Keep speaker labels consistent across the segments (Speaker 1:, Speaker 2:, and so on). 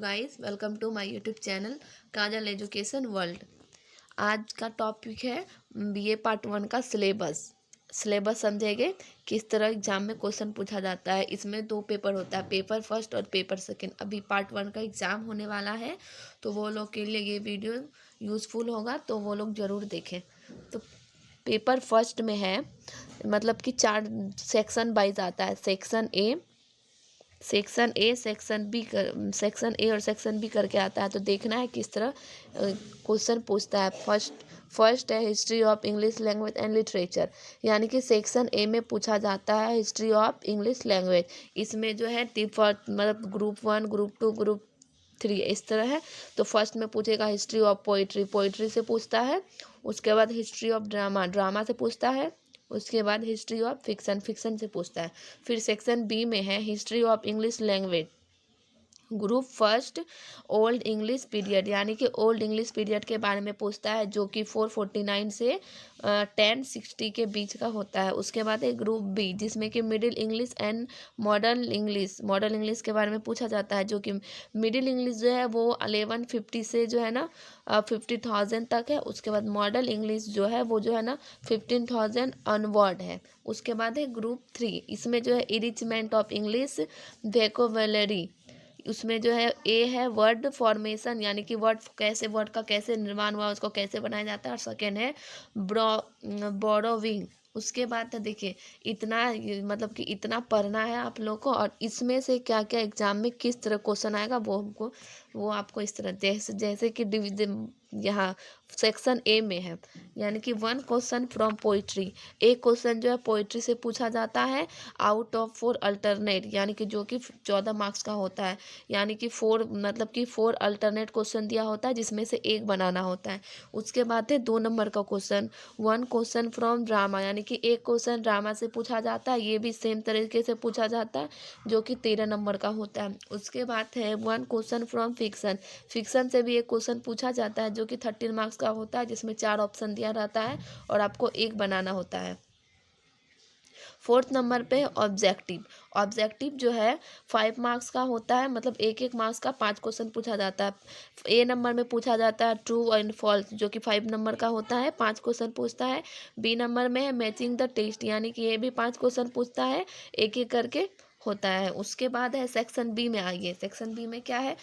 Speaker 1: Guys, welcome to my YouTube channel Kajal education world. आज का topic है बीए पार्ट 1 का सिलेबस समझेंगे किस तरह एग्जाम में क्वेश्चन पूछा जाता है। इसमें 2 पेपर होता है, पेपर फर्स्ट और पेपर सेकंड। अभी पार्ट 1 का एग्ज़ाम होने वाला है, तो वो लोग के लिए ये वीडियो यूज़फुल होगा, तो वो लोग ज़रूर देखें। तो पेपर फर्स्ट में है, मतलब कि 4 सेक्शन वाइज आता है। सेक्शन ए, सेक्शन ए और सेक्शन बी करके आता है। तो देखना है किस तरह क्वेश्चन पूछता है। फर्स्ट है history of English language and literature, यानी कि सेक्शन ए में पूछा जाता है हिस्ट्री ऑफ इंग्लिश लैंग्वेज। इसमें जो है मतलब ग्रुप 1, ग्रुप 2, ग्रुप 3 इस तरह है। तो फर्स्ट में पूछेगा हिस्ट्री ऑफ पोइट्री से पूछता है। उसके बाद हिस्ट्री ऑफ ड्रामा से पूछता है। उसके बाद हिस्ट्री ऑफ फिक्सन से पूछता है। फिर सेक्शन बी में है history of English language, group first old English period, यानी कि ओल्ड इंग्लिश पीरियड के बारे में पूछता है, जो कि 449 से 1060 के बीच का होता है। उसके बाद है ग्रुप बी, जिसमें कि middle English and modern English के बारे में पूछा जाता है, जो कि मिडिल इंग्लिश जो है वो 1150 से जो है ना 50,000 तक है। उसके बाद मॉडर्न इंग्लिश जो है वो जो है ना 15,000 अनवर्ड है। उसके बाद है ग्रुप 3, इसमें जो है इरिचमेंट ऑफ इंग्लिश वेकोबुलरी। उसमें जो है ए है वर्ड फॉर्मेशन, यानी कि वर्ड का कैसे निर्माण हुआ, उसको कैसे बनाया जाता है। और सेकेंड है बोरोविंग। उसके बाद देखिए मतलब कि इतना पढ़ना है आप लोग को, और इसमें से क्या क्या एग्जाम में किस तरह क्वेश्चन आएगा वो आपको इस तरह जैसे कि डिवीजन यहाँ सेक्शन ए में है, यानी कि 1 क्वेश्चन फ्रॉम पोइट्री। एक क्वेश्चन जो है पोइट्री से पूछा जाता है आउट ऑफ 4 अल्टरनेट, यानी कि जो कि 14 मार्क्स का होता है। यानी कि 4 अल्टरनेट क्वेश्चन दिया होता है, जिसमें से एक बनाना होता है। उसके बाद है 2 नंबर का क्वेश्चन 1 क्वेश्चन फ्रॉम ड्रामा, यानी कि एक क्वेश्चन ड्रामा से पूछा जाता है। ये भी सेम तरीके से पूछा जाता है, जो कि 13 नंबर का होता है। उसके बाद है 1 क्वेश्चन फ्रॉम फिक्सन से भी एक क्वेश्चन पूछा जाता है, जो कि 13 मार्क्स का होता है, जिसमें 4 ऑप्शन दिया रहता है और आपको एक बनाना होता है। 4th नंबर पे ऑब्जेक्टिव जो है 5 मार्क्स का होता है, मतलब एक मार्क्स का 5 क्वेश्चन पूछा जाता है। ए नंबर में पूछा जाता है ट्रू एंड फॉल्स, जो कि 5 नंबर का होता है, 5 क्वेश्चन पूछता है। बी नंबर में है मैचिंग द टेस्ट, यानी कि ये भी 5 क्वेश्चन पूछता है, एक करके होता है। उसके बाद है सेक्शन बी में आइए। सेक्शन बी में क्या है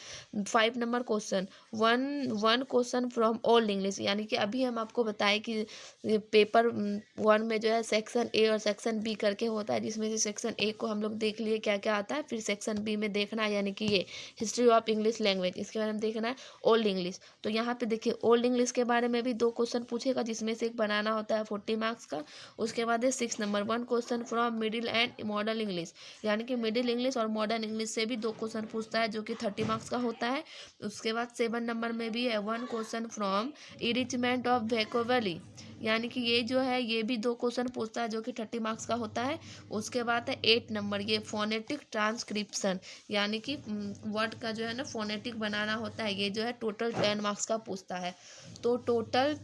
Speaker 1: 5 number question one question from old English, यानी कि अभी हम आपको बताएं कि पेपर 1 में जो है सेक्शन ए और सेक्शन बी करके होता है, जिसमें से सेक्शन ए को हम लोग देख लिए क्या क्या आता है। फिर सेक्शन बी में देखना है, यानी कि ये हिस्ट्री ऑफ इंग्लिश लैंग्वेज, इसके बारे में देखना है ओल्ड इंग्लिश। तो यहाँ पे देखिए ओल्ड इंग्लिश के बारे में भी 2 क्वेश्चन पूछेगा, जिसमें से एक बनाना होता है 40 मार्क्स का। उसके बाद है 6 number 1 question from middle and modern English, यानी कि मिडिल इंग्लिश और मॉडर्न इंग्लिश से भी 2 क्वेश्चन पूछता है, जो कि 30 मार्क्स का होता है। उसके बाद 7 नंबर में भी है 1 क्वेश्चन फ्रॉम इरिचमेंट ऑफ वेकोबुलरी, यानी कि ये जो है ये भी 2 क्वेश्चन पूछता है, जो कि 30 मार्क्स का होता है। उसके बाद है 8 नंबर ये फोनेटिक ट्रांसक्रिप्शन, यानी कि वर्ड का जो है ना फोनेटिक बनाना होता है। ये जो है टोटल 10 मार्क्स का पूछता है। तो टोटल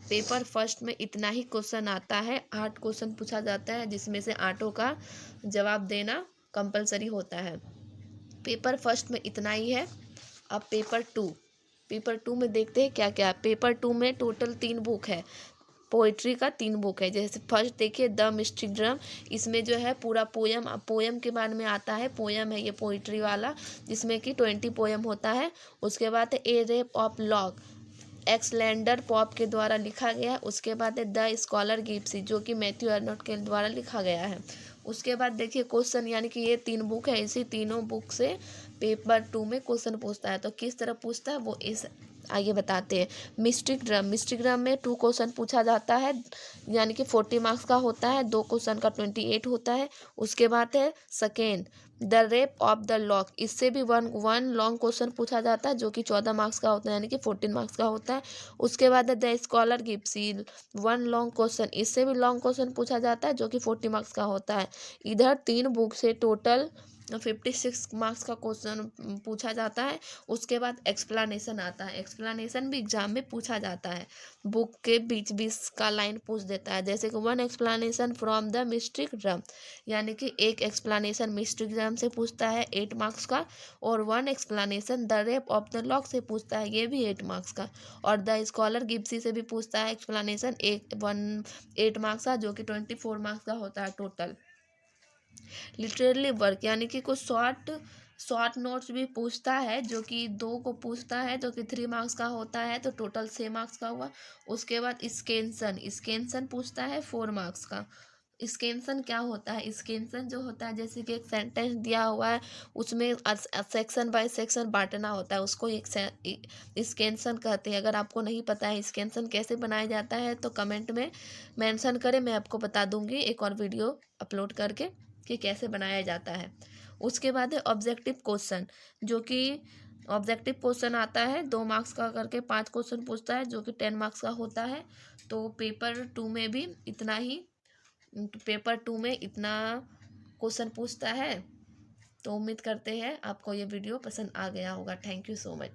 Speaker 1: पेपर फर्स्ट में इतना ही क्वेश्चन आता है। 8 क्वेश्चन पूछा जाता है, जिसमें से 8 का जवाब देना कंपलसरी होता है। पेपर फर्स्ट में इतना ही है। अब पेपर टू में देखते हैं क्या क्या। पेपर 2 में टोटल 3 बुक है, पोइट्री का 3 बुक है। जैसे फर्स्ट देखिए द मिस्टिक ड्रम, इसमें जो है पूरा पोयम के बारे में आता है। पोयम है ये पोइट्री वाला, जिसमें कि 20 पोयम होता है। उसके बाद है ए रेप ऑफ लॉक, एक्सलैंडर पॉप के द्वारा लिखा गया। उसके बाद है द स्कॉलर गिप्सी, जो कि मैथ्यू अर्नोट के द्वारा लिखा गया है। उसके बाद देखिए क्वेश्चन, यानी कि ये 3 बुक है, इसी तीनों बुक से पेपर 2 में क्वेश्चन पूछता है। तो किस तरह पूछता है वो इस आइए बताते हैं। मिस्टिक ड्रम में 2 क्वेश्चन पूछा जाता है, यानी कि 40 मार्क्स का होता है। 2 क्वेश्चन का 28 होता है। उसके बाद है second the rape of the lock, इससे भी वन लॉन्ग क्वेश्चन पूछा जाता है, जो कि 14 मार्क्स का होता है, यानी कि 14 मार्क्स का होता है। उसके बाद है द स्कॉलर गिप्सी 1 लॉन्ग क्वेश्चन, इससे भी लॉन्ग क्वेश्चन पूछा जाता है, जो कि 40 मार्क्स का होता है। इधर 3 बुक से टोटल 56 मार्क्स का क्वेश्चन पूछा जाता है। उसके बाद एक्सप्लानेशन आता है, एक्सप्लानेशन भी एग्जाम में पूछा जाता है। बुक के बीच बीच का लाइन पूछ देता है, जैसे कि 1 एक्सप्लानेशन फ्रॉम द मिस्ट्रिक ड्रम, यानी कि एक एक्सप्लानेशन मिस्ट्रिक ड्रम से पूछता है 8 मार्क्स का, और 1 explanation the rape of the lock से पूछता है, ये भी 8 मार्क्स का। और द स्कॉलर गिब्सी से भी पूछता है एक्सप्लानेशन 8 मार्क्स का, जो कि 24 मार्क्स का होता है टोटल। लिटरेली वर्क यानी कि कुछ शॉर्ट नोट्स भी पूछता है, जो कि 2 को पूछता है, जो कि 3 मार्क्स का होता है, तो टोटल 6 मार्क्स का हुआ। उसके बाद स्केंसन पूछता है 4 मार्क्स का। स्केंसन क्या होता है? स्केंसन जो होता है, जैसे कि एक सेंटेंस दिया हुआ है, उसमें सेक्शन बाय सेक्शन बांटना होता है, उसको एक स्केंसन कहते हैं। अगर आपको नहीं पता है स्केंसन कैसे बनाया जाता है, तो कमेंट में मेंशन करें, मैं आपको बता दूंगी एक और वीडियो अपलोड करके कि कैसे बनाया जाता है। उसके बाद है ऑब्जेक्टिव क्वेश्चन, जो कि ऑब्जेक्टिव क्वेश्चन आता है 2 मार्क्स का करके 5 क्वेश्चन पूछता है, जो कि 10 मार्क्स का होता है। तो पेपर टू में इतना क्वेश्चन पूछता है। तो उम्मीद करते हैं आपको ये वीडियो पसंद आ गया होगा। Thank you so much.